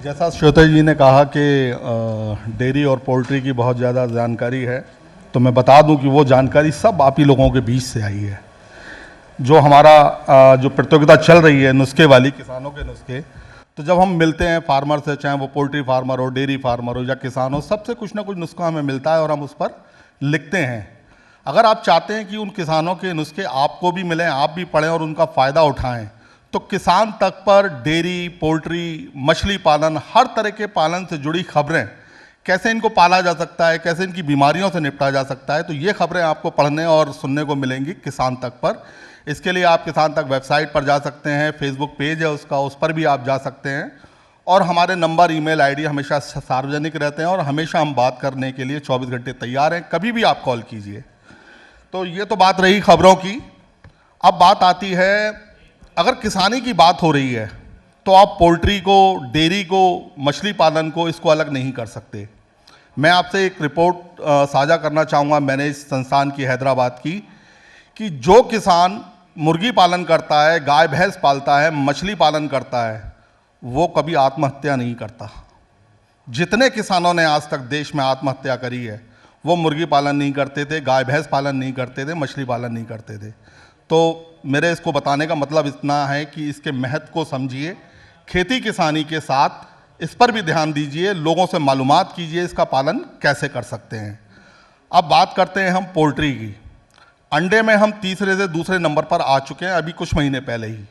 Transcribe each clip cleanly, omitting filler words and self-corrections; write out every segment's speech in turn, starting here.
जैसा श्वेता जी ने कहा कि डेयरी और पोल्ट्री की बहुत ज़्यादा जानकारी है, तो मैं बता दूं कि वो जानकारी सब आप ही लोगों के बीच से आई है। जो हमारा जो प्रतियोगिता चल रही है नुस्खे वाली, किसानों के नुस्खे, तो जब हम मिलते हैं फार्मर से, चाहे वो पोल्ट्री फार्मर हो, डेयरी फार्मर हो या किसान हो, सबसे कुछ ना कुछ नुस्खा हमें मिलता है और हम उस पर लिखते हैं। अगर आप चाहते हैं कि उन किसानों के नुस्खे आपको भी मिलें, आप भी पढ़ें और उनका फ़ायदा उठाएं, तो किसान तक पर डेयरी, पोल्ट्री, मछली पालन, हर तरह के पालन से जुड़ी खबरें, कैसे इनको पाला जा सकता है, कैसे इनकी बीमारियों से निपटा जा सकता है, तो ये खबरें आपको पढ़ने और सुनने को मिलेंगी किसान तक पर। इसके लिए आप किसान तक वेबसाइट पर जा सकते हैं, फेसबुक पेज है उसका, उस पर भी आप जा सकते हैं। और हमारे नंबर, ईमेल आईडी हमेशा सार्वजनिक रहते हैं और हमेशा हम बात करने के लिए 24 घंटे तैयार हैं, कभी भी आप कॉल कीजिए। तो ये तो बात रही खबरों की। अब बात आती है, अगर किसानी की बात हो रही है तो आप पोल्ट्री को, डेयरी को, मछली पालन को, इसको अलग नहीं कर सकते। मैं आपसे एक रिपोर्ट साझा करना चाहूँगा, मैंने इस संस्थान की, हैदराबाद की, कि जो किसान मुर्गी पालन करता है, गाय भैंस पालता है, मछली पालन करता है, वो कभी आत्महत्या नहीं करता। जितने किसानों ने आज तक देश में आत्महत्या करी है, वो मुर्गी पालन नहीं करते थे, गाय भैंस पालन नहीं करते थे, मछली पालन नहीं करते थे। तो मेरे इसको बताने का मतलब इतना है कि इसके महत्व को समझिए, खेती किसानी के साथ इस पर भी ध्यान दीजिए, लोगों से मालूमात कीजिए इसका पालन कैसे कर सकते हैं। अब बात करते हैं हम पोल्ट्री की। अंडे में हम तीसरे से दूसरे नंबर पर आ चुके हैं अभी कुछ महीने पहले ही।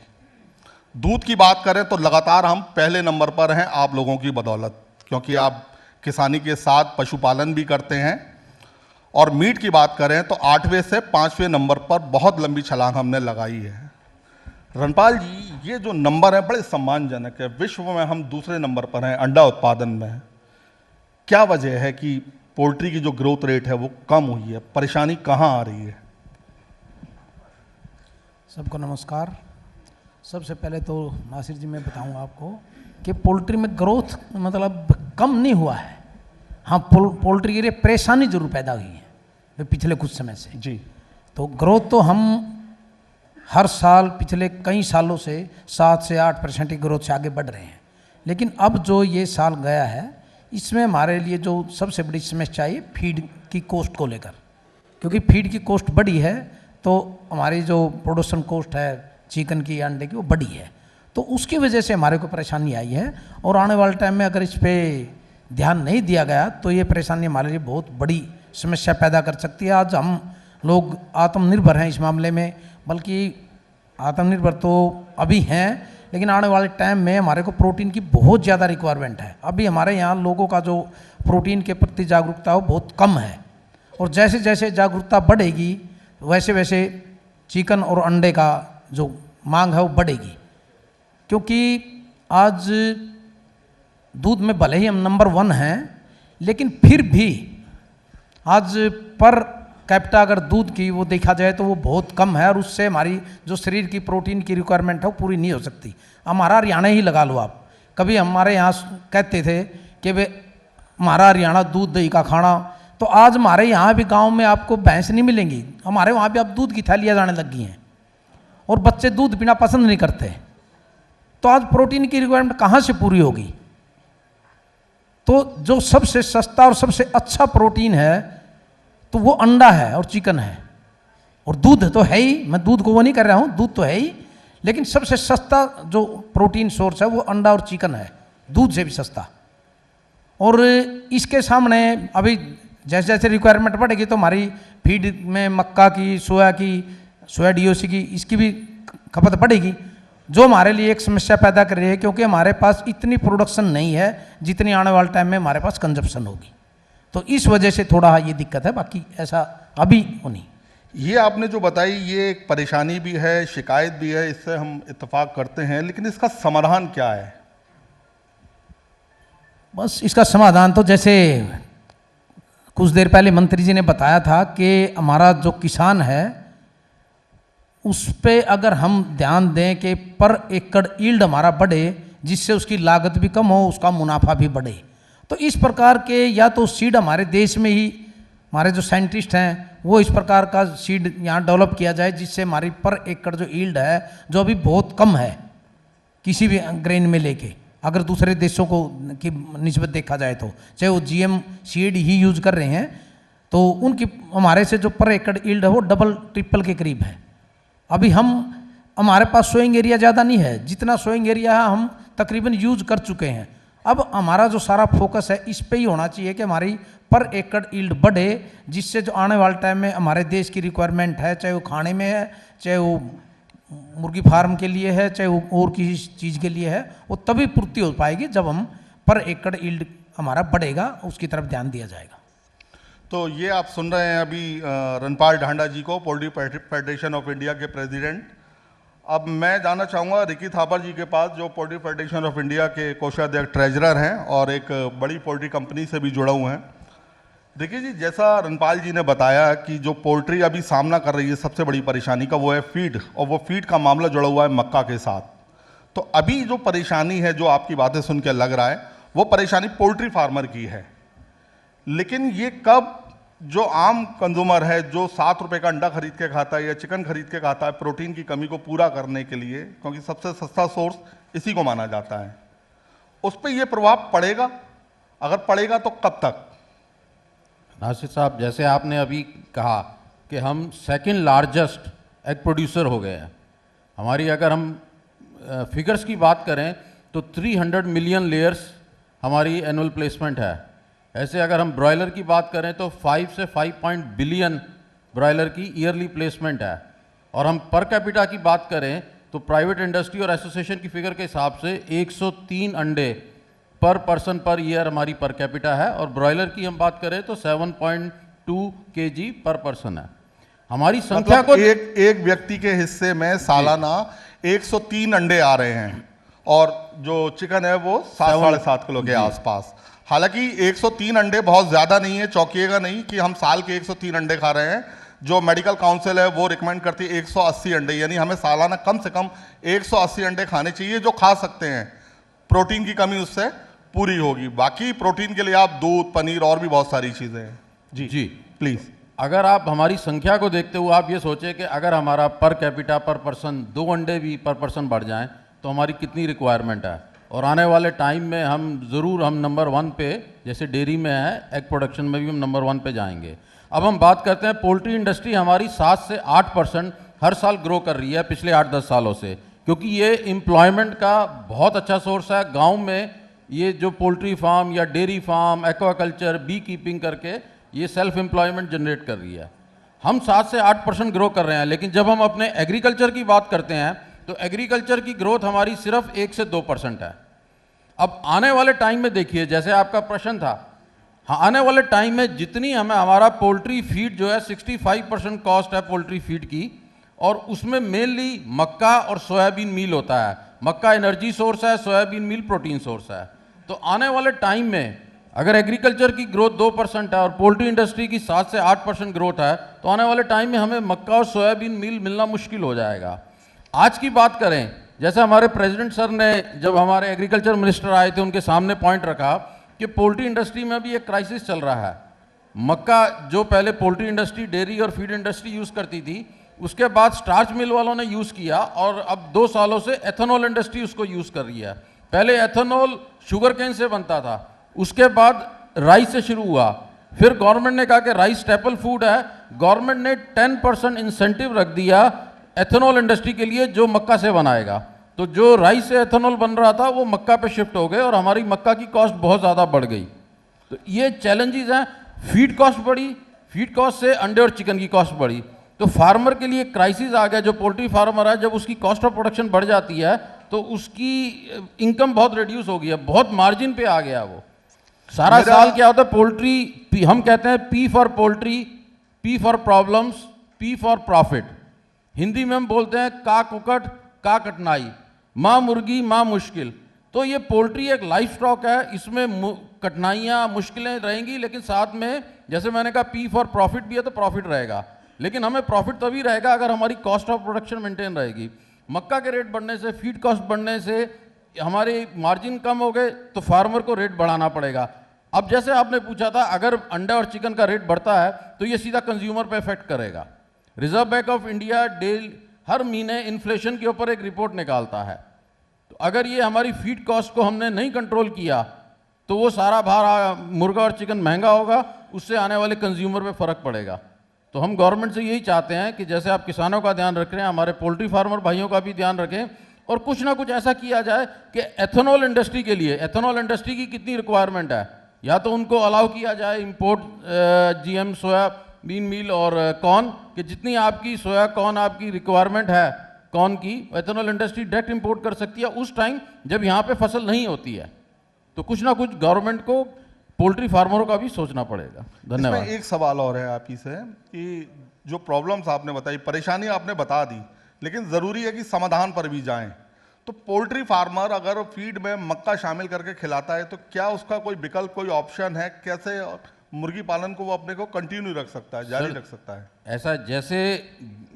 दूध की बात करें तो लगातार हम पहले नंबर पर हैं आप लोगों की बदौलत, क्योंकि आप किसानी के साथ पशुपालन भी करते हैं। और मीट की बात करें तो 8वें से 5वें नंबर पर बहुत लंबी छलांग हमने लगाई है। रणपाल जी, ये जो नंबर है बड़े सम्मानजनक है। विश्व में हम दूसरे नंबर पर हैं अंडा उत्पादन में। क्या वजह है कि पोल्ट्री की जो ग्रोथ रेट है वो कम हुई है? परेशानी कहाँ आ रही है? सबको नमस्कार। सबसे पहले तो नासिर जी मैं बताऊंगा आपको कि पोल्ट्री में ग्रोथ मतलब कम नहीं हुआ है। हाँ, पोल्ट्री के लिए परेशानी जरूर पैदा हुई है पिछले कुछ समय से जी। तो ग्रोथ तो हम हर साल पिछले कई सालों से 7 से 8% की ग्रोथ से आगे बढ़ रहे हैं। लेकिन अब जो ये साल गया है, इसमें हमारे लिए जो सबसे बड़ी समस्या है फीड की कॉस्ट को लेकर, क्योंकि फीड की कॉस्ट बढ़ी है तो हमारी जो प्रोडक्शन कॉस्ट है चिकन की, अंडे की, वो बढ़ी है। तो उसकी वजह से हमारे को परेशानी आई है और आने वाले टाइम में अगर इस पर ध्यान नहीं दिया गया तो ये परेशानी हमारे लिए बहुत बड़ी समस्या पैदा कर सकती है। आज हम लोग आत्मनिर्भर हैं इस मामले में, बल्कि आत्मनिर्भर तो अभी हैं, लेकिन आने वाले टाइम में हमारे को प्रोटीन की बहुत ज़्यादा रिक्वायरमेंट है। अभी हमारे यहाँ लोगों का जो प्रोटीन के प्रति जागरूकता है वो बहुत कम है, और जैसे जैसे जागरूकता बढ़ेगी वैसे वैसे चिकन और अंडे का जो मांग है वो बढ़ेगी। क्योंकि आज दूध में भले ही हम नंबर 1 हैं, लेकिन फिर भी आज पर कैपिटा अगर दूध की वो देखा जाए तो वो बहुत कम है, और उससे हमारी जो शरीर की प्रोटीन की रिक्वायरमेंट है वो पूरी नहीं हो सकती। हमारा हरियाणा ही लगा लो आप। कभी हमारे यहाँ कहते थे कि वे हमारा हरियाणा दूध दही का खाना, तो आज हमारे यहाँ भी गांव में आपको भैंस नहीं मिलेंगी, हमारे वहाँ भी अब दूध की थैलियाँ जाने लगी हैं और बच्चे दूध पीना पसंद नहीं करते। तो आज प्रोटीन की रिक्वायरमेंट कहाँ से पूरी होगी? तो जो सबसे सस्ता और सबसे अच्छा प्रोटीन है तो वो अंडा है और चिकन है, और दूध तो है ही। मैं दूध को वो नहीं कर रहा हूँ, दूध तो है ही, लेकिन सबसे सस्ता जो प्रोटीन सोर्स है वो अंडा और चिकन है, दूध से भी सस्ता। और इसके सामने अभी जैसे जैसे रिक्वायरमेंट बढ़ेगी तो हमारी फीड में मक्का की, सोया DOC की, इसकी भी खपत बढ़ेगी, जो हमारे लिए एक समस्या पैदा कर रही है, क्योंकि हमारे पास इतनी प्रोडक्शन नहीं है जितनी आने वाले टाइम में हमारे पास कंजप्शन होगी। तो इस वजह से थोड़ा ये दिक्कत है, बाकी ऐसा अभी नहीं। ये आपने जो बताई ये एक परेशानी भी है, शिकायत भी है, इससे हम इत्तेफाक करते हैं, लेकिन इसका समाधान क्या है? बस इसका समाधान तो जैसे कुछ देर पहले मंत्री जी ने बताया था कि हमारा जो किसान है उस पे अगर हम ध्यान दें कि पर एकड़ यील्ड हमारा बढ़े, जिससे उसकी लागत भी कम हो, उसका मुनाफा भी बढ़े, तो इस प्रकार के या तो सीड हमारे देश में ही हमारे जो साइंटिस्ट हैं वो इस प्रकार का सीड यहाँ डेवलप किया जाए, जिससे हमारी पर एकड़ जो यील्ड है, जो अभी बहुत कम है किसी भी ग्रेन में लेके, अगर दूसरे देशों को की निस्बत देखा जाए तो, चाहे वो जीएम सीड ही यूज कर रहे हैं, तो उनकी हमारे से जो पर एकड़ यील्ड है वो डबल ट्रिपल के करीब है। अभी हमारे पास सोइंग एरिया ज़्यादा नहीं है, जितना सोइंग एरिया है हम तकरीबन यूज कर चुके हैं। अब हमारा जो सारा फोकस है इस पे ही होना चाहिए कि हमारी पर एकड़ यील्ड बढ़े, जिससे जो आने वाले टाइम में हमारे देश की रिक्वायरमेंट है, चाहे वो खाने में है, चाहे वो मुर्गी फार्म के लिए है, चाहे वो और किसी चीज़ के लिए है, वो तभी पूर्ति हो पाएगी जब हम पर एकड़ यील्ड हमारा बढ़ेगा, उसकी तरफ ध्यान दिया जाएगा। तो ये आप सुन रहे हैं अभी रणपाल ढांडा जी को, पोल्ट्री फेडरेशन ऑफ इंडिया के प्रेसिडेंट। अब मैं जानना चाहूँगा रिकी थापर जी के पास, जो पोल्ट्री फेडरेशन ऑफ इंडिया के कोषाध्यक्ष ट्रेजरर हैं और एक बड़ी पोल्ट्री कंपनी से भी जुड़ा हुए हैं। देखिए जी, जैसा रणपाल जी ने बताया कि जो पोल्ट्री अभी सामना कर रही है सबसे बड़ी परेशानी का, वो है फीड, और वो फीड का मामला जुड़ा हुआ है मक्का के साथ। तो अभी जो परेशानी है, जो आपकी बातें सुन के लग रहा है, वो परेशानी पोल्ट्री फार्मर की है। लेकिन ये कब जो आम कंज्यूमर है, जो 7 रुपये का अंडा खरीद के खाता है या चिकन खरीद के खाता है प्रोटीन की कमी को पूरा करने के लिए, क्योंकि सबसे सस्ता सोर्स इसी को माना जाता है, उस पर यह प्रभाव पड़ेगा? अगर पड़ेगा तो कब तक? नासिर साहब, जैसे आपने अभी कहा कि हम सेकंड लार्जेस्ट एग प्रोड्यूसर हो गए हैं। हमारी अगर हम फिगर्स की बात करें तो 300 मिलियन लेयर्स हमारी एनुअल प्लेसमेंट है। ऐसे अगर हम ब्रॉयलर की बात करें तो 5 से 5 बिलियन ब्रॉयलर की ईयरली प्लेसमेंट है। और हम पर कैपिटा की बात करें तो प्राइवेट इंडस्ट्री और एसोसिएशन की फिगर के हिसाब से 103 अंडे पर पर्सन पर ईयर हमारी पर कैपिटा है, और ब्रॉयलर की हम बात करें तो 7.2 kg पर पर्सन है। हमारी संख्या मतलब एक व्यक्ति के हिस्से में सालाना 103 अंडे आ रहे हैं, और जो चिकन है वो 7-7.5 किलो के आसपास। हालांकि 103 अंडे बहुत ज़्यादा नहीं है, चौंकिएगा नहीं कि हम साल के 103 अंडे खा रहे हैं। जो मेडिकल काउंसिल है वो रिकमेंड करती है 180 अंडे, यानी हमें सालाना कम से कम 180 अंडे खाने चाहिए, जो खा सकते हैं। प्रोटीन की कमी उससे पूरी होगी। बाकी प्रोटीन के लिए आप दूध, पनीर और भी बहुत सारी चीज़ें हैं। जी प्लीज़। अगर आप हमारी संख्या को देखते हुए आप ये सोचें कि अगर हमारा पर कैपिटा पर पर्सन 2 अंडे भी पर पर्सन बढ़ जाएं तो हमारी कितनी रिक्वायरमेंट है, और आने वाले टाइम में हम ज़रूर हम नंबर 1 पे, जैसे डेयरी में है, एग प्रोडक्शन में भी हम नंबर 1 पे जाएंगे। अब हम बात करते हैं पोल्ट्री इंडस्ट्री हमारी 7 से 8% हर साल ग्रो कर रही है पिछले 8-10 सालों से, क्योंकि ये एम्प्लॉयमेंट का बहुत अच्छा सोर्स है। गाँव में ये जो पोल्ट्री फार्म या dairy farm, aquaculture, bee keeping करके ये सेल्फ एम्प्लॉयमेंट जनरेट कर रही है। हम 7 से 8% ग्रो कर रहे हैं, लेकिन जब हम अपने एग्रीकल्चर की बात करते हैं तो एग्रीकल्चर की ग्रोथ हमारी सिर्फ 1 से 2% है। अब आने वाले टाइम में देखिए, जैसे आपका प्रश्न था, हाँ, आने वाले टाइम में जितनी हमें हमारा पोल्ट्री फीड जो है 65% कॉस्ट है पोल्ट्री फीड की, और उसमें मेनली मक्का और सोयाबीन मील होता है। मक्का एनर्जी सोर्स है, सोयाबीन मील प्रोटीन सोर्स है। तो आने वाले टाइम में अगर एग्रीकल्चर की ग्रोथ 2% है और पोल्ट्री इंडस्ट्री की 7 से 8% ग्रोथ है, तो आने वाले टाइम में हमें मक्का और सोयाबीन मील मिलना मुश्किल हो जाएगा। आज की बात करें, जैसे हमारे प्रेसिडेंट सर ने जब हमारे एग्रीकल्चर मिनिस्टर आए थे उनके सामने पॉइंट रखा कि पोल्ट्री इंडस्ट्री में भी एक क्राइसिस चल रहा है। मक्का जो पहले पोल्ट्री इंडस्ट्री, डेयरी और फीड इंडस्ट्री यूज़ करती थी, उसके बाद स्टार्च मिल वालों ने यूज़ किया, और अब 2 सालों से एथेनॉल इंडस्ट्री उसको यूज़ कर रही है। पहले एथेनॉल शुगर केन से बनता था, उसके बाद राइस से शुरू हुआ, फिर गवर्नमेंट ने कहा कि राइस स्टेपल फूड है, गवर्नमेंट ने 10% इंसेंटिव रख दिया एथेनॉल इंडस्ट्री के लिए जो मक्का से बनाएगा। तो जो राइस से एथेनॉल बन रहा था वो मक्का पे शिफ्ट हो गए, और हमारी मक्का की कॉस्ट बहुत ज़्यादा बढ़ गई। तो ये चैलेंजेस हैं। फीड कॉस्ट बढ़ी, फीड कॉस्ट से अंडे और चिकन की कॉस्ट बढ़ी, तो फार्मर के लिए क्राइसिस आ गया। जो पोल्ट्री फार्मर है, जब उसकी कॉस्ट ऑफ प्रोडक्शन बढ़ जाती है तो उसकी इनकम बहुत रिड्यूस हो गई है, बहुत मार्जिन पे आ गया वो। सारा साल क्या होता है, पोल्ट्री, हम कहते हैं P for poultry, P for problems, P for profit. Hindi में हम बोलते हैं का कुकट का कठिनाई, माँ मुर्गी माँ मुश्किल। तो ये पोल्ट्री एक लाइफ स्टॉक है, इसमें कठिनाइयाँ, मुश्किलें रहेंगी, लेकिन साथ में जैसे मैंने कहा पी फॉर प्रॉफिट भी है, तो प्रॉफिट रहेगा। लेकिन हमें प्रॉफिट तभी रहेगा अगर हमारी कॉस्ट ऑफ प्रोडक्शन मेंटेन रहेगी। मक्का के रेट बढ़ने से, फीड कॉस्ट बढ़ने से हमारे मार्जिन कम हो गए, तो फार्मर को रेट बढ़ाना पड़ेगा। अब जैसे आपने पूछा था, अगर अंडा और चिकन का रेट बढ़ता है तो ये सीधा कंज्यूमर पे इफेक्ट करेगा। रिजर्व बैंक ऑफ इंडिया हर महीने इन्फ्लेशन के ऊपर एक रिपोर्ट निकालता है। तो अगर ये हमारी फीड कॉस्ट को हमने नहीं कंट्रोल किया तो वो सारा भार मुर्गा और चिकन महंगा होगा, उससे आने वाले कंज्यूमर पे फ़र्क पड़ेगा। तो हम गवर्नमेंट से यही चाहते हैं कि जैसे आप किसानों का ध्यान रख रहे हैं, हमारे पोल्ट्री फार्मर भाइयों का भी ध्यान रखें और कुछ ना कुछ ऐसा किया जाए कि एथेनॉल इंडस्ट्री के लिए, एथेनॉल इंडस्ट्री की कितनी रिक्वायरमेंट है, या तो उनको अलाउ किया जाए इंपोर्ट जीएम सोयाबीन मील और कॉर्न, कि जितनी आपकी सोया कॉर्न आपकी रिक्वायरमेंट है कॉर्न की, एथेनॉल इंडस्ट्री डायरेक्ट इंपोर्ट कर सकती है उस टाइम जब यहाँ पे फसल नहीं होती है। तो कुछ ना कुछ गवर्नमेंट को पोल्ट्री फार्मरों का भी सोचना पड़ेगा। धन्यवाद। इसमें एक सवाल और है आप ही से कि जो प्रॉब्लम्स आपने बताई, परेशानी आपने बता दी, लेकिन ज़रूरी है कि समाधान पर भी जाएं। तो पोल्ट्री फार्मर अगर फीड में मक्का शामिल करके खिलाता है तो क्या उसका कोई विकल्प, कोई ऑप्शन है? कैसे मुर्गी पालन को वो अपने को कंटिन्यू रख सकता है, जारी रख सकता है? ऐसा जैसे,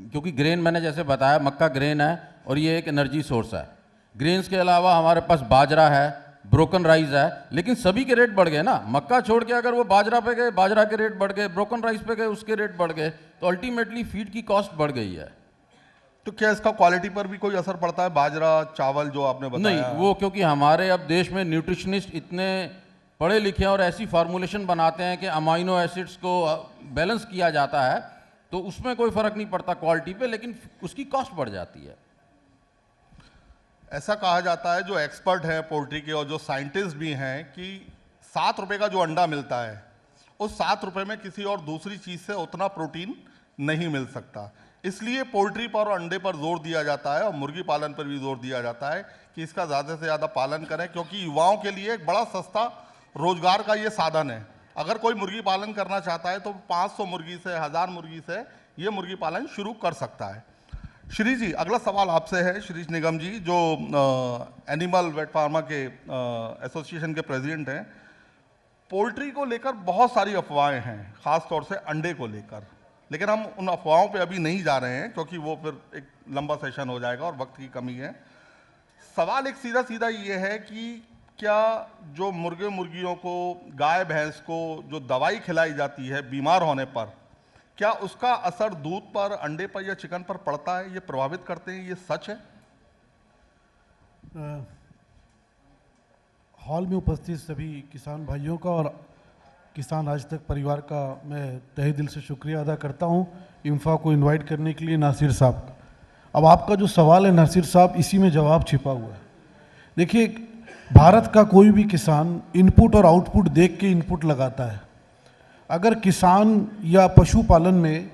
क्योंकि ग्रेन मैंने जैसे बताया, मक्का ग्रेन है और ये एक एनर्जी सोर्स है। ग्रेन्स के अलावा हमारे पास बाजरा है, ब्रोकन राइस है, लेकिन सभी के रेट बढ़ गए ना। मक्का छोड़ के अगर वो बाजरा पे गए, बाजरा के रेट बढ़ गए, ब्रोकन राइस पे गए, उसके रेट बढ़ गए, तो अल्टीमेटली फीड की कॉस्ट बढ़ गई है। तो क्या इसका क्वालिटी पर भी कोई असर पड़ता है? बाजरा, चावल जो आपने बताया। नहीं, वो क्योंकि हमारे अब देश में न्यूट्रिशनिस्ट इतने पढ़े लिखे और ऐसी फार्मूलेशन बनाते हैं कि अमाइनो एसिड्स को बैलेंस किया जाता है, तो उसमें कोई फ़र्क नहीं पड़ता क्वालिटी पे, लेकिन उसकी कॉस्ट बढ़ जाती है। ऐसा कहा जाता है, जो एक्सपर्ट हैं पोल्ट्री के और जो साइंटिस्ट भी हैं, कि 7 रुपए का जो अंडा मिलता है उस 7 रुपए में किसी और दूसरी चीज़ से उतना प्रोटीन नहीं मिल सकता। इसलिए पोल्ट्री पर और अंडे पर जोर दिया जाता है और मुर्गी पालन पर भी जोर दिया जाता है कि इसका ज़्यादा से ज़्यादा पालन करें, क्योंकि युवाओं के लिए एक बड़ा सस्ता रोजगार का ये साधन है। अगर कोई मुर्गी पालन करना चाहता है तो 500 मुर्गी से, 1000 मुर्गी से ये मुर्गी पालन शुरू कर सकता है। श्री जी, अगला सवाल आपसे है, श्री निगम जी, जो एनिमल वेट फार्मा के एसोसिएशन के प्रेसिडेंट हैं। पोल्ट्री को लेकर बहुत सारी अफवाहें हैं, ख़ास तौर से अंडे को लेकर, लेकिन हम उन अफवाहों पे अभी नहीं जा रहे हैं क्योंकि वो फिर एक लंबा सेशन हो जाएगा और वक्त की कमी है। सवाल एक सीधा सीधा ये है कि क्या जो मुर्गे मुर्गियों को, गाय भैंस को जो दवाई खिलाई जाती है बीमार होने पर, क्या उसका असर दूध पर, अंडे पर या चिकन पर पड़ता है? ये प्रभावित करते हैं, ये सच है? हॉल में उपस्थित सभी किसान भाइयों का और किसान आज तक परिवार का मैं तहे दिल से शुक्रिया अदा करता हूं, इंफा को इनवाइट करने के लिए, नासिर साहब का। अब आपका जो सवाल है नासिर साहब, इसी में जवाब छिपा हुआ है। देखिए, भारत का कोई भी किसान इनपुट और आउटपुट देख के इनपुट लगाता है। अगर किसान या पशुपालन में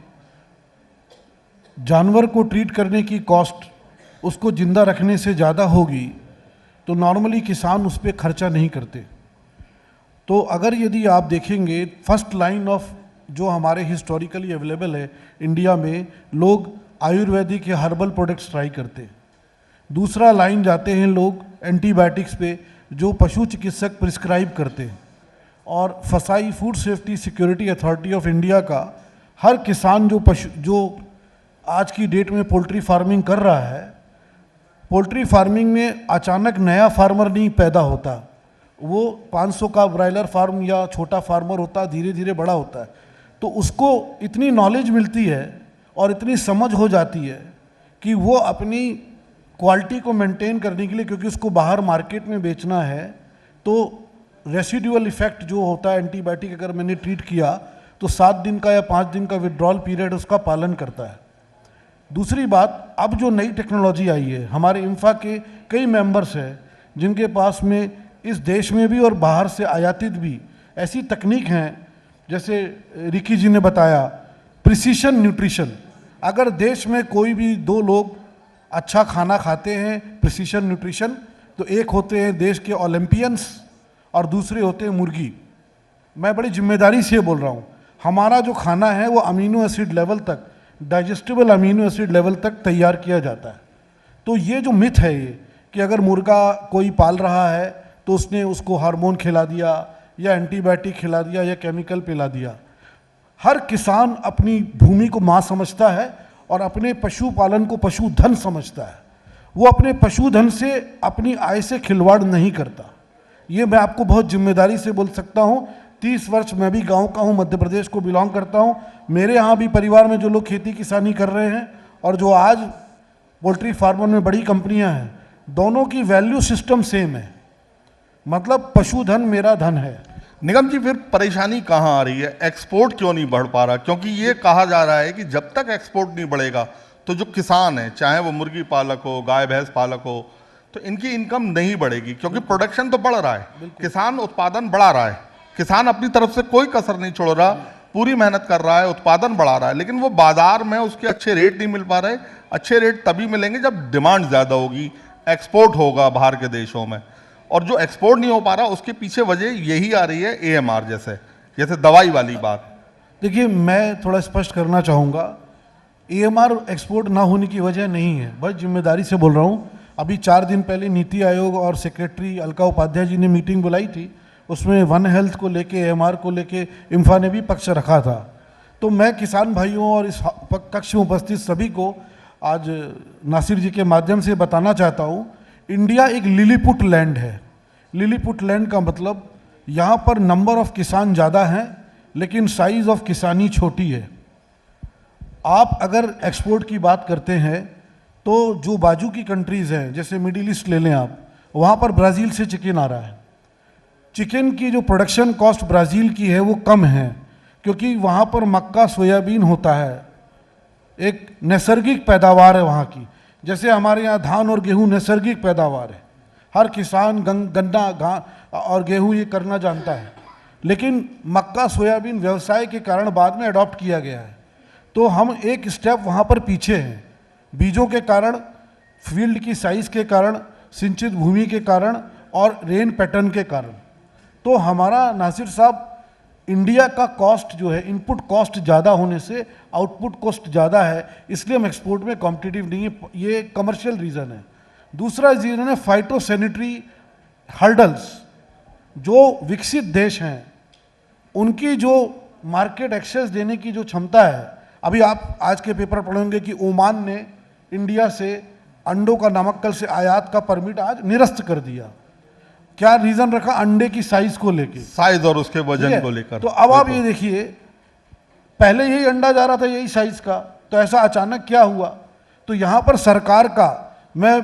जानवर को ट्रीट करने की कॉस्ट उसको जिंदा रखने से ज़्यादा होगी तो नॉर्मली किसान उस पर खर्चा नहीं करते। तो अगर यदि आप देखेंगे, फर्स्ट लाइन ऑफ जो हमारे हिस्टोरिकली अवेलेबल है इंडिया में, लोग आयुर्वेदिक या हर्बल प्रोडक्ट्स ट्राई करते हैं। दूसरा लाइन जाते हैं लोग एंटीबायोटिक्स पे, जो पशु चिकित्सक प्रिस्क्राइब करते हैं। और फसाई, food safety security authority of India का हर किसान जो आज की डेट में पोल्ट्री फार्मिंग कर रहा है, पोल्ट्री फार्मिंग में अचानक नया फार्मर नहीं पैदा होता। वो 500 का ब्रायलर फार्म या छोटा फार्मर होता है, धीरे धीरे बड़ा होता है। तो उसको इतनी नॉलेज मिलती है और इतनी समझ हो जाती है कि वो अपनी क्वालिटी को मेंटेन करने के लिए, क्योंकि उसको बाहर मार्केट में बेचना है, तो रेसिडुअल इफेक्ट जो होता है, एंटीबायोटिक अगर मैंने ट्रीट किया तो 7 दिन का या 5 दिन का विड्रॉल पीरियड उसका पालन करता है। दूसरी बात, अब जो नई टेक्नोलॉजी आई है, हमारे इंफा के कई मेंबर्स हैं जिनके पास में इस देश में भी और बाहर से आयातित भी ऐसी तकनीक हैं, जैसे रिकी जी ने बताया, प्रिसीशन न्यूट्रिशन। अगर देश में कोई भी 2 लोग अच्छा खाना खाते हैं प्रिसीशन न्यूट्रिशन, तो एक होते हैं देश के ओलंपियंस और दूसरे होते हैं मुर्गी। मैं बड़ी जिम्मेदारी से बोल रहा हूँ, हमारा जो खाना है वो अमीनो एसिड लेवल तक, डाइजेस्टेबल अमीनो एसिड लेवल तक तैयार किया जाता है। तो ये जो मिथ है ये कि अगर मुर्गा कोई पाल रहा है तो उसने उसको हार्मोन खिला दिया या एंटीबायोटिक खिला दिया या केमिकल पिला दिया। हर किसान अपनी भूमि को माँ समझता है और अपने पशुपालन को पशुधन समझता है। वो अपने पशुधन से अपनी आय से खिलवाड़ नहीं करता। ये मैं आपको बहुत जिम्मेदारी से बोल सकता हूँ। 30 वर्ष मैं भी गांव का हूँ, मध्य प्रदेश को बिलोंग करता हूँ। मेरे यहाँ भी परिवार में जो लोग खेती किसानी कर रहे हैं और जो आज पोल्ट्री फार्मर में बड़ी कंपनियाँ हैं, दोनों की वैल्यू सिस्टम सेम है, मतलब पशुधन मेरा धन है। निगम जी, फिर परेशानी कहाँ आ रही है? एक्सपोर्ट क्यों नहीं बढ़ पा रहा? क्योंकि ये कहा जा रहा है कि जब तक एक्सपोर्ट नहीं बढ़ेगा तो जो किसान है, चाहे वो मुर्गी पालक हो, गाय भैंस पालक हो, तो इनकी इनकम नहीं बढ़ेगी, क्योंकि प्रोडक्शन तो बढ़ रहा है, किसान उत्पादन बढ़ा रहा है, किसान अपनी तरफ से कोई कसर नहीं छोड़ रहा, पूरी मेहनत कर रहा है, उत्पादन बढ़ा रहा है, लेकिन वो बाजार में उसके अच्छे रेट नहीं मिल पा रहे। अच्छे रेट तभी मिलेंगे जब डिमांड ज़्यादा होगी, एक्सपोर्ट होगा बाहर के देशों में, और जो एक्सपोर्ट नहीं हो पा रहा उसके पीछे वजह यही आ रही है एएमआर जैसे दवाई वाली बात। देखिए, मैं थोड़ा स्पष्ट करना चाहूँगा, एएमआर एक्सपोर्ट ना होने की वजह नहीं है, बस जिम्मेदारी से बोल रहा हूँ। अभी 4 दिन पहले नीति आयोग और सेक्रेटरी अलका उपाध्याय जी ने मीटिंग बुलाई थी, उसमें वन हेल्थ को लेके, एएमआर को लेके इम्फा ने भी पक्ष रखा था। तो मैं किसान भाइयों और इस कक्ष में उपस्थित सभी को आज नासिर जी के माध्यम से बताना चाहता हूँ, इंडिया एक लिलीपुट लैंड है। लिलीपुट लैंड का मतलब यहाँ पर नंबर ऑफ किसान ज़्यादा हैं लेकिन साइज ऑफ किसानी छोटी है। आप अगर एक्सपोर्ट की बात करते हैं तो जो बाजू की कंट्रीज़ हैं, जैसे मिडिल ईस्ट ले लें आप, वहाँ पर ब्राज़ील से चिकन आ रहा है। चिकन की जो प्रोडक्शन कॉस्ट ब्राज़ील की है वो कम है, क्योंकि वहाँ पर मक्का सोयाबीन होता है, एक नैसर्गिक पैदावार है वहाँ की। जैसे हमारे यहाँ धान और गेहूँ नैसर्गिक पैदावार है, हर किसान गन्ना और गेहूँ ये करना जानता है, लेकिन मक्का सोयाबीन व्यवसाय के कारण बाद में अडॉप्ट किया गया है। तो हम एक स्टेप वहाँ पर पीछे हैं, बीजों के कारण, फील्ड की साइज़ के कारण, सिंचित भूमि के कारण और रेन पैटर्न के कारण। तो हमारा नासिर साहब, इंडिया का कॉस्ट जो है, इनपुट कॉस्ट ज़्यादा होने से आउटपुट कॉस्ट ज़्यादा है, इसलिए हम एक्सपोर्ट में कॉम्पिटिटिव नहीं है। ये कमर्शियल रीज़न है। दूसरा रीज़न है फाइटोसैनिटरी हर्डल्स। जो विकसित देश हैं उनकी जो मार्केट एक्सेस देने की जो क्षमता है, अभी आप आज के पेपर पढ़ेंगे कि ओमान ने इंडिया से अंडों का नमक्कल से आयात का परमिट आज निरस्त कर दिया। क्या रीजन रखा? अंडे की साइज को लेके, साइज और उसके वजन को लेकर। तो अब आप ये देखिए, पहले यही अंडा जा रहा था यही साइज का, तो ऐसा अचानक क्या हुआ? तो यहाँ पर सरकार का, मैं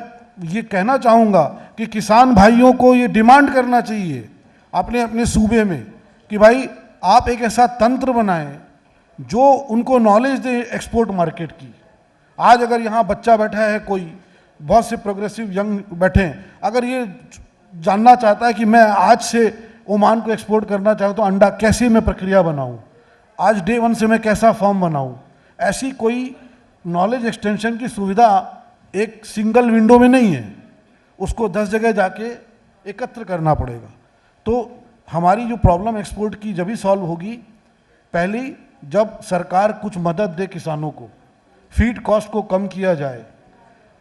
ये कहना चाहूँगा कि किसान भाइयों को ये डिमांड करना चाहिए अपने अपने सूबे में कि भाई आप एक ऐसा तंत्र बनाएं जो उनको नॉलेज दे एक्सपोर्ट मार्केट की। आज अगर यहाँ बच्चा बैठा है कोई, बहुत से प्रोग्रेसिव यंग बैठे हैं, अगर ये जानना चाहता है कि मैं आज से ओमान को एक्सपोर्ट करना चाहूँ तो अंडा कैसे मैं प्रक्रिया बनाऊँ, आज डे 1 से मैं कैसा फॉर्म बनाऊँ, ऐसी कोई नॉलेज एक्सटेंशन की सुविधा एक सिंगल विंडो में नहीं है, उसको 10 जगह जाके एकत्र करना पड़ेगा। तो हमारी जो प्रॉब्लम एक्सपोर्ट की जब ही सॉल्व होगी, पहली जब सरकार कुछ मदद दे किसानों को, फीड कॉस्ट को कम किया जाए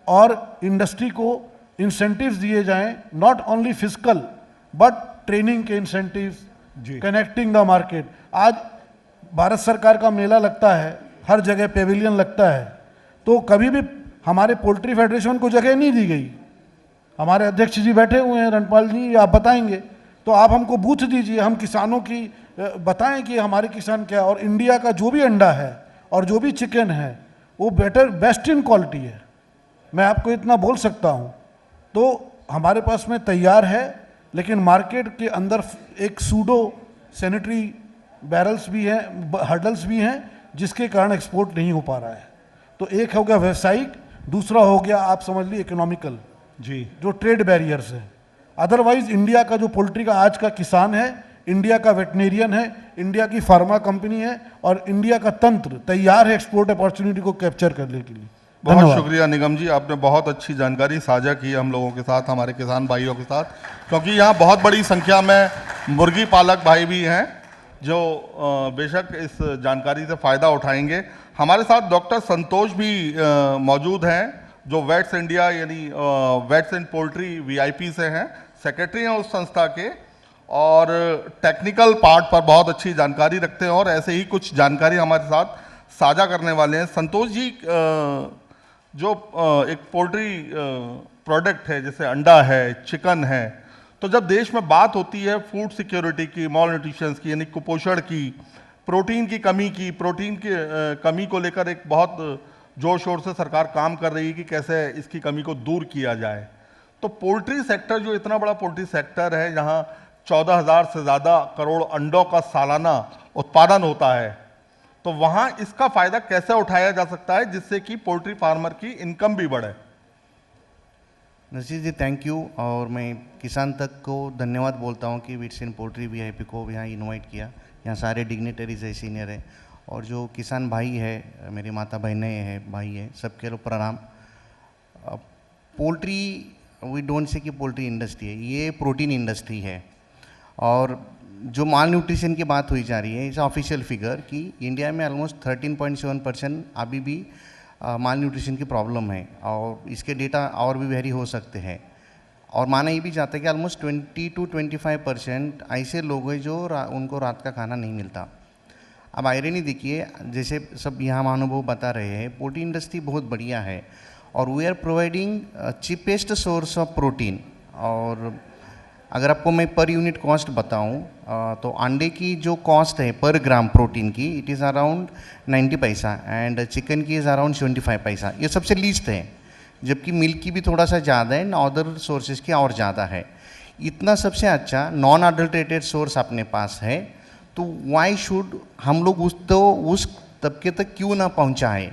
और इंडस्ट्री को इंसेंटिव्स दिए जाएं, not only physical but training के इंसेंटिव्स, कनेक्टिंग द मार्केट। आज भारत सरकार का मेला लगता है, हर जगह पेविलियन लगता है, तो कभी भी हमारे पोल्ट्री फेडरेशन को जगह नहीं दी गई। हमारे अध्यक्ष जी बैठे हुए हैं, रणपाल जी, आप बताएंगे, तो आप हमको बूथ दीजिए, हम किसानों की बताएं कि हमारे किसान क्या, और इंडिया का जो भी अंडा है और जो भी चिकन है वो बेस्ट इन क्वालिटी है, मैं आपको इतना बोल सकता हूँ। तो हमारे पास में तैयार है, लेकिन मार्केट के अंदर एक सूडो सैनिटरी बैरल्स भी हैं, हर्डल्स भी हैं, जिसके कारण एक्सपोर्ट नहीं हो पा रहा है। तो एक हो गया व्यावसायिक, दूसरा हो गया आप समझ लीजिए इकोनॉमिकल, जी, जो ट्रेड बैरियर्स हैं। अदरवाइज इंडिया का जो पोल्ट्री का आज का किसान है, इंडिया का वेटनेरियन है, इंडिया की फार्मा कंपनी है और इंडिया का तंत्र तैयार है एक्सपोर्ट अपॉर्चुनिटी को कैप्चर करने के लिए। बहुत शुक्रिया निगम जी, आपने बहुत अच्छी जानकारी साझा की हम लोगों के साथ, हमारे किसान भाइयों के साथ, क्योंकि यहाँ बहुत बड़ी संख्या में मुर्गी पालक भाई भी हैं जो बेशक इस जानकारी से फ़ायदा उठाएंगे। हमारे साथ डॉक्टर संतोष भी मौजूद हैं, जो वेट्स इंडिया यानी वेट्स एंड पोल्ट्री वीआईपी से हैं, सेक्रेटरी हैं उस संस्था के, और टेक्निकल पार्ट पर बहुत अच्छी जानकारी रखते हैं और ऐसे ही कुछ जानकारी हमारे साथ साझा करने वाले हैं। संतोष जी, जो एक पोल्ट्री प्रोडक्ट है, जैसे अंडा है, चिकन है, तो जब देश में बात होती है फूड सिक्योरिटी की, मॉल न्यूट्रिशंस की यानी कुपोषण की, प्रोटीन की कमी को लेकर एक बहुत जोर शोर से सरकार काम कर रही है कि कैसे इसकी कमी को दूर किया जाए। तो पोल्ट्री सेक्टर जो इतना बड़ा पोल्ट्री सेक्टर है, जहां 14,000 से ज़्यादा करोड़ अंडों का सालाना उत्पादन होता है, तो वहां इसका फायदा कैसे उठाया जा सकता है जिससे कि पोल्ट्री फार्मर की इनकम भी बढ़े? नसीर जी थैंक यू, और मैं किसान तक को धन्यवाद बोलता हूँ कि विट्स इन पोल्ट्री वीआईपी को यहाँ इनवाइट किया। यहाँ सारे डिग्निटरीज है, सीनियर है, और जो किसान भाई है, मेरी माता बहनें हैं, भाई है, सबके लोग प्रणाम। पोल्ट्री वी डोंट से कि पोल्ट्री इंडस्ट्री है, ये प्रोटीन इंडस्ट्री है। और जो माल न्यूट्रिशन की बात हुई जा रही है, इस ऑफिशियल फिगर कि इंडिया में ऑलमोस्ट 13.7% अभी भी माल न्यूट्रिशन की प्रॉब्लम है, और इसके डेटा और भी वेरी हो सकते हैं। और माना ये भी जाता है कि ऑलमोस्ट 20 to 25% ऐसे लोग हैं जो उनको रात का खाना नहीं मिलता। अब आयरनी देखिए, जैसे सब यहाँ महानुभव बता रहे हैं, पोल्ट्री इंडस्ट्री बहुत बढ़िया है और we are providing cheapest source of protein. और अगर आपको मैं पर यूनिट कॉस्ट बताऊं तो अंडे की जो कॉस्ट है पर ग्राम प्रोटीन की, इट इज़ अराउंड 90 पैसा, एंड चिकन की इज़ अराउंड 75 पैसा। ये सबसे लीस्ट है, जबकि मिल्क की भी थोड़ा सा ज़्यादा है, अदर सोर्सेज की और ज़्यादा है। इतना सबसे अच्छा नॉन अडल्ट्रेटेड सोर्स अपने पास है, तो वाई शुड हम लोग उस तबके तक क्यों ना पहुँचाए,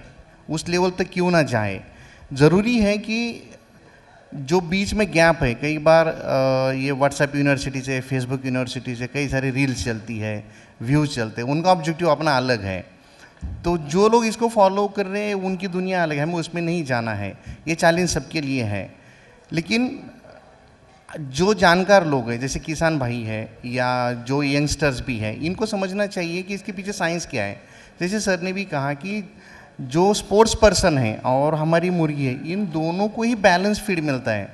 उस लेवल तक क्यों ना जाए। ज़रूरी है कि जो बीच में गैप है, कई बार ये व्हाट्सएप यूनिवर्सिटी से, फेसबुक यूनिवर्सिटी से कई सारी रील्स चलती है, व्यूज़ चलते हैं, उनका ऑब्जेक्टिव अपना अलग है। तो जो लोग इसको फॉलो कर रहे हैं उनकी दुनिया अलग है, हमें उसमें नहीं जाना है, ये चैलेंज सबके लिए है। लेकिन जो जानकार लोग हैं, जैसे किसान भाई है या जो यंगस्टर्स भी हैं, इनको समझना चाहिए कि इसके पीछे साइंस क्या है। जैसे सर ने भी कहा कि जो स्पोर्ट्स पर्सन है और हमारी मुर्गी है, इन दोनों को ही बैलेंस फीड मिलता है।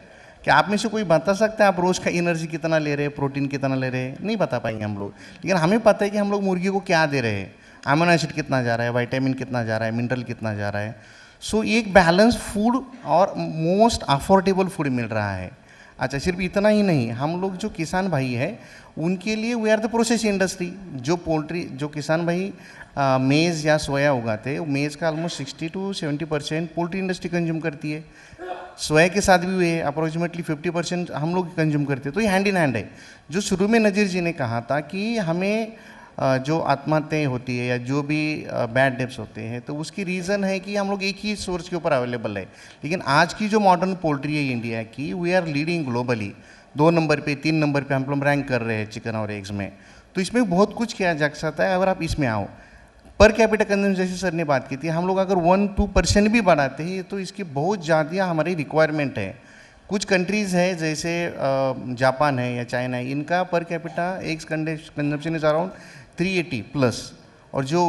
क्या आप में से कोई बता सकता है आप रोज़ का एनर्जी कितना ले रहे हैं, प्रोटीन कितना ले रहे हैं? नहीं बता पाएंगे हम लोग, लेकिन हमें पता है कि हम लोग मुर्गी को क्या दे रहे हैं, अमीनो एसिड कितना जा रहा है, विटामिन कितना जा रहा है, मिनरल कितना जा रहा है। सो एक बैलेंस फूड और मोस्ट अफोर्डेबल फूड मिल रहा है। अच्छा, सिर्फ इतना ही नहीं, हम लोग जो किसान भाई है उनके लिए we are the process industry. जो पोल्ट्री, जो किसान भाई मेज़ या सोया उगाते हैं, मेज़ का almost 60 to 70% poultry industry consume करती है। सोया के साथ भी वे अप्रोक्सीमेटली 50% हम लोग कंज्यूम करते हैं। तो ये हैंड इन हैंड है। जो शुरू में नज़ीर जी ने कहा था कि हमें जो आत्महत्याएँ होती है या जो भी बैड डेप्स होते हैं, तो उसकी रीज़न है कि हम लोग एक ही सोर्स के ऊपर अवेलेबल है। लेकिन आज की जो मॉडर्न पोल्ट्री है इंडिया की, we are leading globally, 2 number पे 3 नंबर पे हम लोग रैंक कर रहे हैं चिकन और एग्स में। तो इसमें बहुत कुछ किया जा सकता है अगर आप इसमें आओ। पर कैपिटा कंज्यूम जैसे सर ने बात की थी, हम लोग अगर 1-2% भी बढ़ाते हैं तो इसकी बहुत ज़्यादा हमारी रिक्वायरमेंट है। कुछ कंट्रीज़ है जैसे जापान है या चाइना है, इनका per capita eggs consumption is around 380 plus, और जो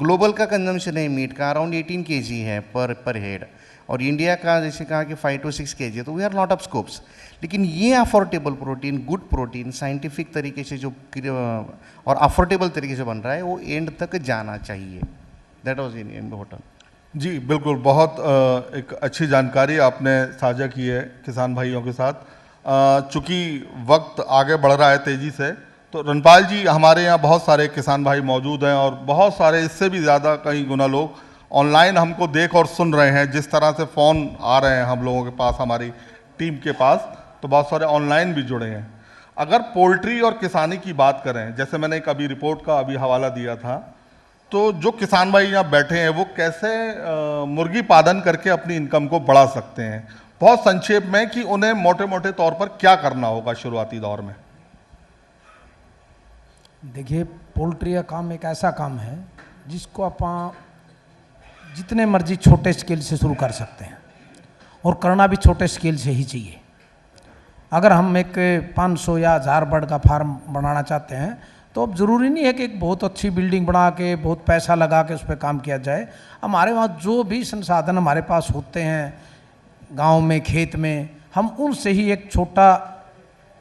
ग्लोबल का कंजम्पशन है मीट का अराउंड 18 kg है पर हेड, और इंडिया का जैसे कहा कि 5 to 6 kg है। तो we are lot of scopes. लेकिन ये affordable protein, good protein, scientific तरीके से जो और अफोर्डेबल तरीके से बन रहा है, वो एंड तक जाना चाहिए। That was in hotel. जी बिल्कुल, बहुत एक अच्छी जानकारी आपने साझा की है किसान भाइयों के साथ। चूँकि वक्त आगे बढ़ रहा है तेज़ी से, तो रणपाल जी, हमारे यहाँ बहुत सारे किसान भाई मौजूद हैं और बहुत सारे, इससे भी ज़्यादा कई गुना लोग ऑनलाइन हमको देख और सुन रहे हैं। जिस तरह से फ़ोन आ रहे हैं हम लोगों के पास, हमारी टीम के पास, तो बहुत सारे ऑनलाइन भी जुड़े हैं। अगर पोल्ट्री और किसानी की बात करें, जैसे मैंने एक अभी रिपोर्ट का अभी हवाला दिया था, तो जो किसान भाई यहाँ बैठे हैं वो कैसे मुर्गी पालन करके अपनी इनकम को बढ़ा सकते हैं, बहुत संक्षेप में, कि उन्हें मोटे मोटे तौर पर क्या करना होगा शुरुआती दौर में? देखिए, पोल्ट्री का काम एक ऐसा काम है जिसको आप जितने मर्जी छोटे स्केल से शुरू कर सकते हैं, और करना भी छोटे स्केल से ही चाहिए। अगर हम एक 500 या 1000 बर्ड का फार्म बनाना चाहते हैं, तो अब ज़रूरी नहीं है कि एक बहुत अच्छी बिल्डिंग बना के बहुत पैसा लगा के उस पर काम किया जाए। हमारे वहाँ जो भी संसाधन हमारे पास होते हैं गांव में, खेत में, हम उनसे ही एक छोटा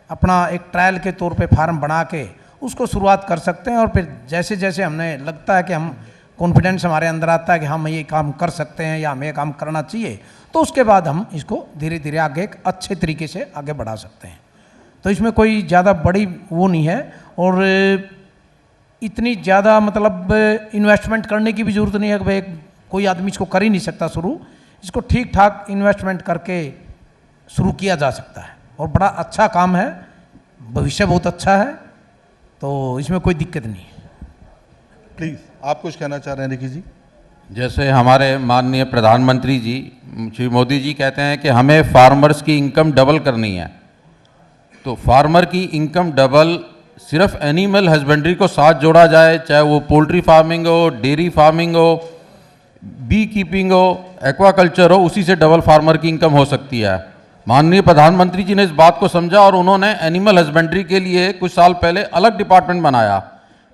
अपना एक ट्रायल के तौर पे फार्म बना के उसको शुरुआत कर सकते हैं। और फिर जैसे जैसे हमें लगता है कि हम कॉन्फिडेंस हमारे अंदर आता है कि हम ये काम कर सकते हैं या हमें ये काम करना चाहिए, तो उसके बाद हम इसको धीरे धीरे आगे एक अच्छे तरीके से आगे बढ़ा सकते हैं। तो इसमें कोई ज़्यादा बड़ी वो नहीं है, और इतनी ज़्यादा मतलब इन्वेस्टमेंट करने की भी ज़रूरत नहीं है कि भाई कोई आदमी इसको कर ही नहीं सकता शुरू। इसको ठीक ठाक इन्वेस्टमेंट करके शुरू किया जा सकता है और बड़ा अच्छा काम है, भविष्य बहुत अच्छा है, तो इसमें कोई दिक्कत नहीं है। प्लीज़, आप कुछ कहना चाह रहे हैं रिकी जी? जैसे हमारे माननीय प्रधानमंत्री जी श्री मोदी जी कहते हैं कि हमें फार्मर्स की इनकम डबल करनी है, तो फार्मर की इनकम डबल सिर्फ एनिमल हस्बेंड्री को साथ जोड़ा जाए, चाहे वो पोल्ट्री फार्मिंग हो, डेयरी फार्मिंग हो, बी कीपिंग हो, एक्वाकल्चर हो, उसी से डबल फार्मर की इनकम हो सकती है। माननीय प्रधानमंत्री जी ने इस बात को समझा और उन्होंने एनिमल हस्बेंड्री के लिए कुछ साल पहले अलग डिपार्टमेंट बनाया।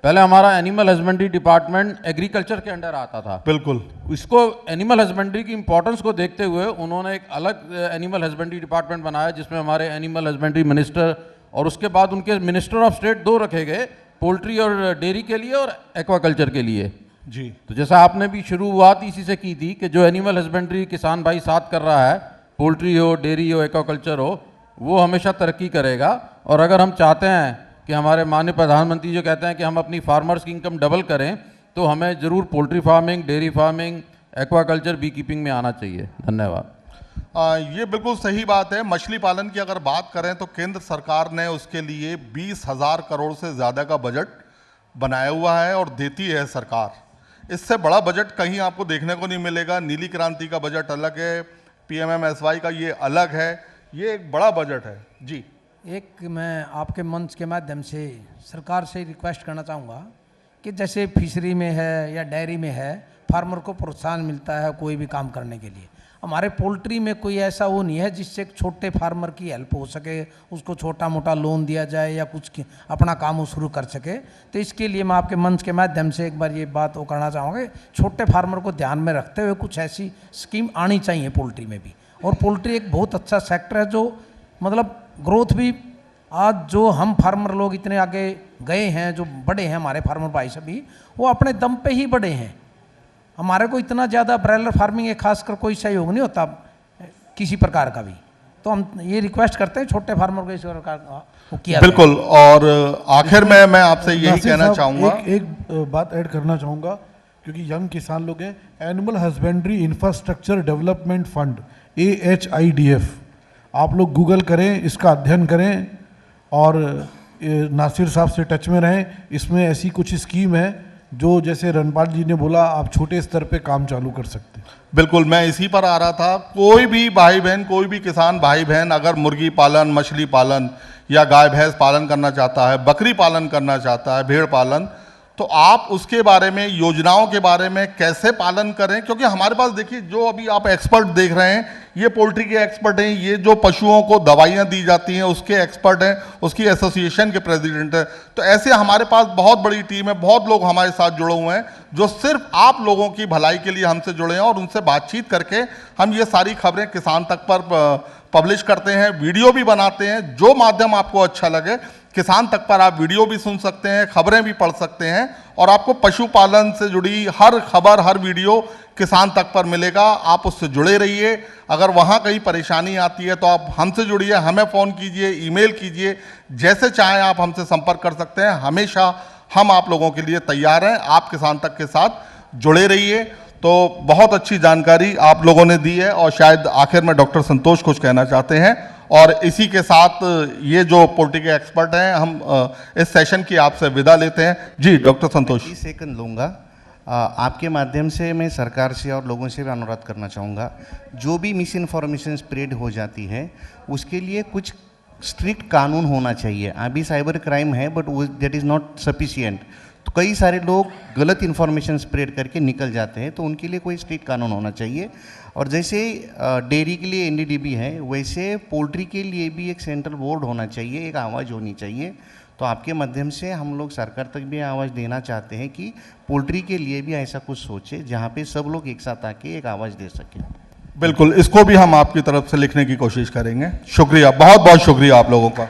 पहले हमारा एनिमल हस्बेंड्री डिपार्टमेंट एग्रीकल्चर के अंडर आता था। बिल्कुल। इसको एनिमल हस्बेंड्री की इंपॉर्टेंस को देखते हुए उन्होंने एक अलग एनिमल हस्बेंड्री डिपार्टमेंट बनाया, जिसमें हमारे एनिमल हस्बेंड्री मिनिस्टर और उसके बाद उनके मिनिस्टर ऑफ स्टेट 2 रखे गए, पोल्ट्री और डेयरी के लिए और एक्वाकल्चर के लिए। जी। तो जैसा आपने भी शुरुआत इसी से की थी कि जो एनिमल हस्बेंड्री किसान भाई साथ कर रहा है, पोल्ट्री हो, डेयरी हो, एक्वाकल्चर हो, वो हमेशा तरक्की करेगा। और अगर हम चाहते हैं कि हमारे माननीय प्रधानमंत्री जो कहते हैं कि हम अपनी फार्मर्स की इनकम डबल करें, तो हमें ज़रूर poultry farming, dairy farming, aquaculture, bee keeping में आना चाहिए। धन्यवाद। ये बिल्कुल सही बात है। मछली पालन की अगर बात करें तो केंद्र सरकार ने उसके लिए 20,000 करोड़ से ज़्यादा का बजट बनाया हुआ है और देती है सरकार। इससे बड़ा बजट कहीं आपको देखने को नहीं मिलेगा। नीली क्रांति का बजट अलग है, PMMSY का ये अलग है, ये एक बड़ा बजट है। जी। एक मैं आपके मंच के माध्यम से सरकार से रिक्वेस्ट करना चाहूँगा कि जैसे फिशरी में है या डेयरी में है, फार्मर को प्रोत्साहन मिलता है कोई भी काम करने के लिए। हमारे पोल्ट्री में कोई ऐसा वो नहीं है जिससे एक छोटे फार्मर की हेल्प हो सके, उसको छोटा मोटा लोन दिया जाए या कुछ अपना काम वो शुरू कर सके। तो इसके लिए मैं आपके मंच के माध्यम से एक बार ये बात वो करना चाहूँगा, छोटे फार्मर को ध्यान में रखते हुए कुछ ऐसी स्कीम आनी चाहिए पोल्ट्री में भी। और पोल्ट्री एक बहुत अच्छा सेक्टर है जो मतलब ग्रोथ भी, आज जो हम फार्मर लोग इतने आगे गए हैं, जो बड़े हैं हमारे फार्मर भाई सभी, वो अपने दम पे ही बड़े हैं। हमारे को इतना ज़्यादा ब्रॉयलर फार्मिंग है खासकर कोई सहयोग नहीं होता किसी प्रकार का भी। तो हम ये रिक्वेस्ट करते हैं छोटे फार्मर को इस प्रकार को किया बिल्कुल। और आखिर में मैं आपसे यही कहना चाहूँगा, एक बात ऐड करना चाहूँगा, क्योंकि यंग किसान लोग हैं। Animal husbandry infrastructure development fund, AHIDF, आप लोग गूगल करें, इसका अध्ययन करें और नासिर साहब से टच में रहें। इसमें ऐसी कुछ स्कीम है जो जैसे रणपाल जी ने बोला, आप छोटे स्तर पे काम चालू कर सकते हैं। बिल्कुल, मैं इसी पर आ रहा था। कोई भी भाई बहन, कोई भी किसान भाई बहन अगर मुर्गी पालन, मछली पालन या गाय भैंस पालन करना चाहता है, बकरी पालन करना चाहता है, भेड़ पालन, तो आप उसके बारे में, योजनाओं के बारे में कैसे पालन करें, क्योंकि हमारे पास देखिए जो अभी आप एक्सपर्ट देख रहे हैं, ये पोल्ट्री के एक्सपर्ट हैं, ये जो पशुओं को दवाइयाँ दी जाती हैं उसके एक्सपर्ट हैं, उसकी एसोसिएशन के प्रेसिडेंट हैं। तो ऐसे हमारे पास बहुत बड़ी टीम है, बहुत लोग हमारे साथ जुड़े हुए हैं जो सिर्फ आप लोगों की भलाई के लिए हमसे जुड़े हैं और उनसे बातचीत करके हम ये सारी खबरें किसान तक पर पब्लिश करते हैं, वीडियो भी बनाते हैं। जो माध्यम आपको अच्छा लगे, किसान तक पर आप वीडियो भी सुन सकते हैं, खबरें भी पढ़ सकते हैं और आपको पशुपालन से जुड़ी हर खबर, हर वीडियो किसान तक पर मिलेगा। आप उससे जुड़े रहिए। अगर वहाँ कहीं परेशानी आती है तो आप हमसे जुड़िए, हमें फ़ोन कीजिए, ईमेल कीजिए, जैसे चाहें आप हमसे संपर्क कर सकते हैं। हमेशा हम आप लोगों के लिए तैयार हैं। आप किसान तक के साथ जुड़े रहिए। तो बहुत अच्छी जानकारी आप लोगों ने दी है और शायद आखिर में डॉक्टर संतोष कुछ कहना चाहते हैं। और इसी के साथ ये जो पोल्ट्री के एक्सपर्ट हैं, हम इस सेशन की आपसे विदा लेते हैं। जी डॉक्टर संतोष। 30 सेकंड लूँगा। आपके माध्यम से मैं सरकार से और लोगों से भी अनुरोध करना चाहूँगा, जो भी मिस इन्फॉर्मेशन स्प्रेड हो जाती है उसके लिए कुछ स्ट्रिक्ट कानून होना चाहिए। अभी साइबर क्राइम है but that is not sufficient. तो कई सारे लोग गलत इन्फॉर्मेशन स्प्रेड करके निकल जाते हैं, तो उनके लिए कोई स्ट्रिक्ट कानून होना चाहिए। और जैसे डेयरी के लिए NDDB है, वैसे पोल्ट्री के लिए भी एक सेंट्रल बोर्ड होना चाहिए, एक आवाज़ होनी चाहिए। तो आपके माध्यम से हम लोग सरकार तक भी आवाज़ देना चाहते हैं कि पोल्ट्री के लिए भी ऐसा कुछ सोचे जहाँ पे सब लोग एक साथ आके एक आवाज़ दे सकें। बिल्कुल, इसको भी हम आपकी तरफ से लिखने की कोशिश करेंगे। शुक्रिया, बहुत बहुत शुक्रिया आप लोगों का।